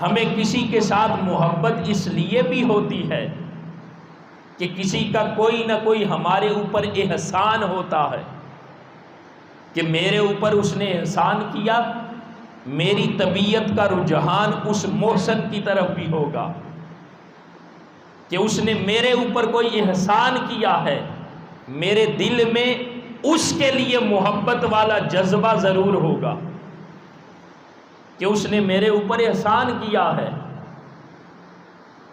ہمیں کسی کے ساتھ محبت اس لیے بھی ہوتی ہے کہ کسی کا کوئی نہ کوئی ہمارے اوپر احسان ہوتا ہے کہ میرے اوپر اس نے احسان کیا، میری طبیعت کا رجحان اس محسن کی طرف بھی ہوگا کہ اس نے میرے اوپر کوئی احسان کیا ہے، میرے دل میں اس کے لیے محبت والا جذبہ ضرور ہوگا کہ اس نے میرے اوپر احسان کیا ہے۔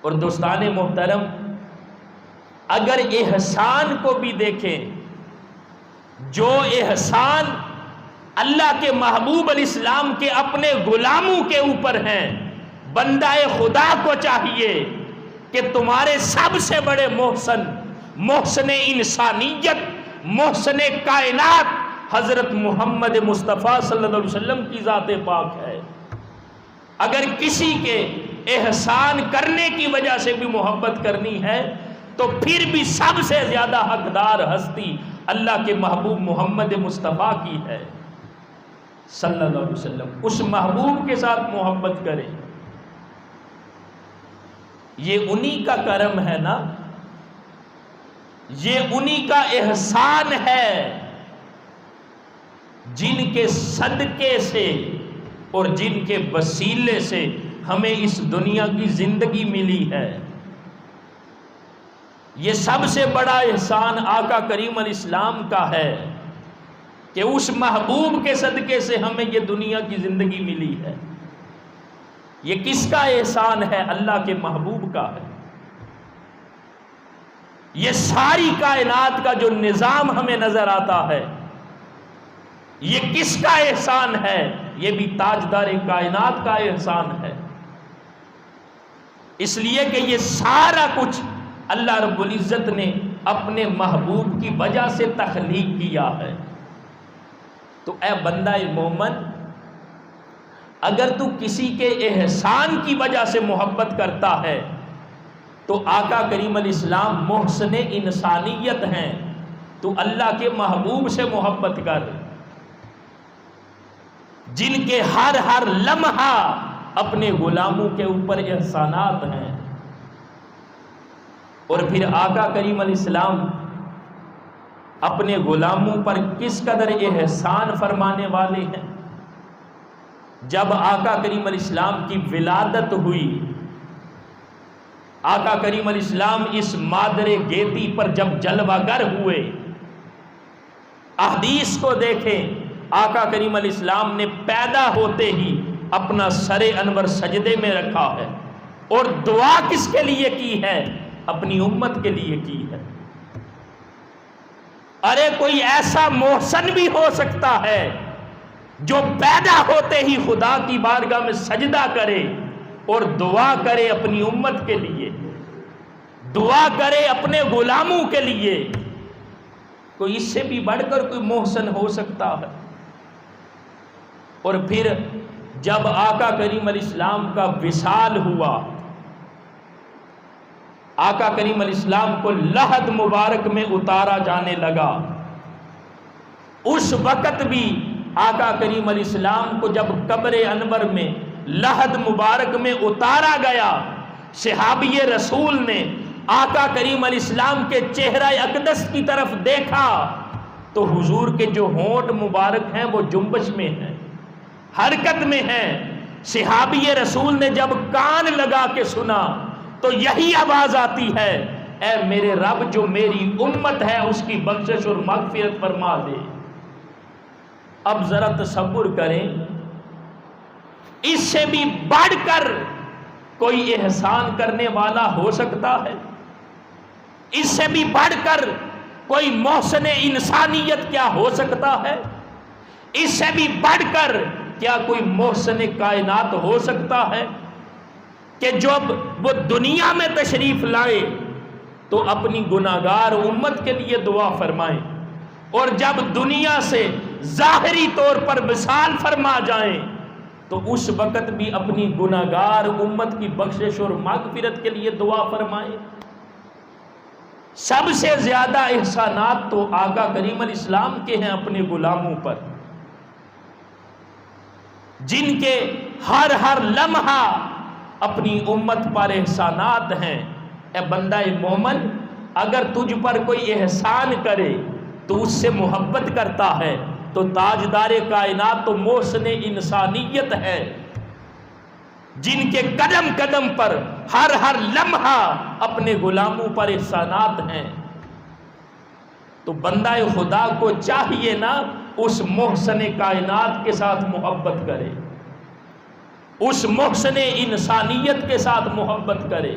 اور دوستان محترم، اگر احسان کو بھی دیکھیں، جو احسان اللہ کے محبوب علیہ السلام کے اپنے غلاموں کے اوپر ہیں، بندہ خدا کو چاہیے کہ تمہارے سب سے بڑے محسن، محسن انسانیت، محسن کائنات حضرت محمد مصطفیٰ صلی اللہ علیہ وسلم کی ذات پاک ہے۔ اگر کسی کے احسان کرنے کی وجہ سے بھی محبت کرنی ہے تو پھر بھی سب سے زیادہ حقدار ہستی اللہ کے محبوب محمد مصطفیٰ کی ہے صلی اللہ علیہ وسلم۔ اس محبوب کے ساتھ محبت کریں، یہ انہی کا کرم ہے نا، یہ انہی کا احسان ہے جن کے صدقے سے اور جن کے وسیلے سے ہمیں اس دنیا کی زندگی ملی ہے۔ یہ سب سے بڑا احسان آقا کریم علیہ السلام کا ہے کہ اس محبوب کے صدقے سے ہمیں یہ دنیا کی زندگی ملی ہے۔ یہ کس کا احسان ہے؟ اللہ کے محبوب کا ہے۔ یہ ساری کائنات کا جو نظام ہمیں نظر آتا ہے، یہ کس کا احسان ہے؟ یہ بھی تاجدار کائنات کا احسان ہے، اس لیے کہ یہ سارا کچھ اللہ رب العزت نے اپنے محبوب کی وجہ سے تخلیق کیا ہے۔ تو اے بندہ مومن، اگر تو کسی کے احسان کی وجہ سے محبت کرتا ہے تو آقا کریم علیہ السلام محسن انسانیت ہیں، تو اللہ کے محبوب سے محبت کر جن کے ہر لمحہ اپنے غلاموں کے اوپر احسانات ہیں۔ اور پھر آقا کریم علیہ السلام اپنے غلاموں پر کس قدر احسان فرمانے والے ہیں۔ جب آقا کریم علیہ السلام کی ولادت ہوئی، آقا کریم علیہ السلام اس مادر گیتی پر جب جلوہ گر ہوئے، احادیث کو دیکھیں، آقا کریم علیہ السلام نے پیدا ہوتے ہی اپنا سر انور سجدے میں رکھا ہے، اور دعا کس کے لیے کی ہے؟ اپنی امت کے لیے کی ہے۔ ارے کوئی ایسا محسن بھی ہو سکتا ہے جو پیدا ہوتے ہی خدا کی بارگاہ میں سجدہ کرے اور دعا کرے اپنی امت کے لیے، دعا کرے اپنے غلاموں کے لیے۔ کوئی اس سے بھی بڑھ کر کوئی محسن ہو سکتا ہے؟ اور پھر جب آقا کریم علیہ السلام کا وصال ہوا، آقا کریم علیہ السلام کو لحد مبارک میں اتارا جانے لگا، اس وقت بھی آقا کریم علیہ السلام کو جب قبر انور میں لحد مبارک میں اتارا گیا، صحابی رسول نے آقا کریم علیہ السلام کے چہرہ اقدس کی طرف دیکھا تو حضور کے جو ہونٹ مبارک ہیں وہ جنبش میں ہیں، حرکت میں ہیں۔ صحابی رسول نے جب کان لگا کے سنا تو یہی آواز آتی ہے، اے میرے رب، جو میری امت ہے اس کی بخشش اور مغفرت فرما دے۔ اب ذرا تصور کریں، اس سے بھی بڑھ کر کوئی احسان کرنے والا ہو سکتا ہے؟ اس سے بھی بڑھ کر کوئی محسن انسانیت کیا ہو سکتا ہے؟ اس سے بھی بڑھ کر کیا کوئی محسن کائنات ہو سکتا ہے کہ جب وہ دنیا میں تشریف لائے تو اپنی گناہگار امت کے لیے دعا فرمائیں، اور جب دنیا سے ظاہری طور پر وصال فرما جائیں تو اس وقت بھی اپنی گناہگار امت کی بخشش اور مغفرت کے لیے دعا فرمائیں۔ سب سے زیادہ احسانات تو آقا کریم علیہ السلام کے ہیں اپنے غلاموں پر، جن کے ہر لمحہ اپنی امت پر احسانات ہیں۔ اے بندہ مومن، اگر تجھ پر کوئی احسان کرے تو اس سے محبت کرتا ہے تو تاجدار کائنات تو محسن انسانیت ہے، جن کے قدم قدم پر ہر لمحہ اپنے غلاموں پر احسانات ہیں۔ تو بندہ خدا کو چاہیے نا اس محسن کائنات کے ساتھ محبت کرے، اس محسن انسانیت کے ساتھ محبت کرے۔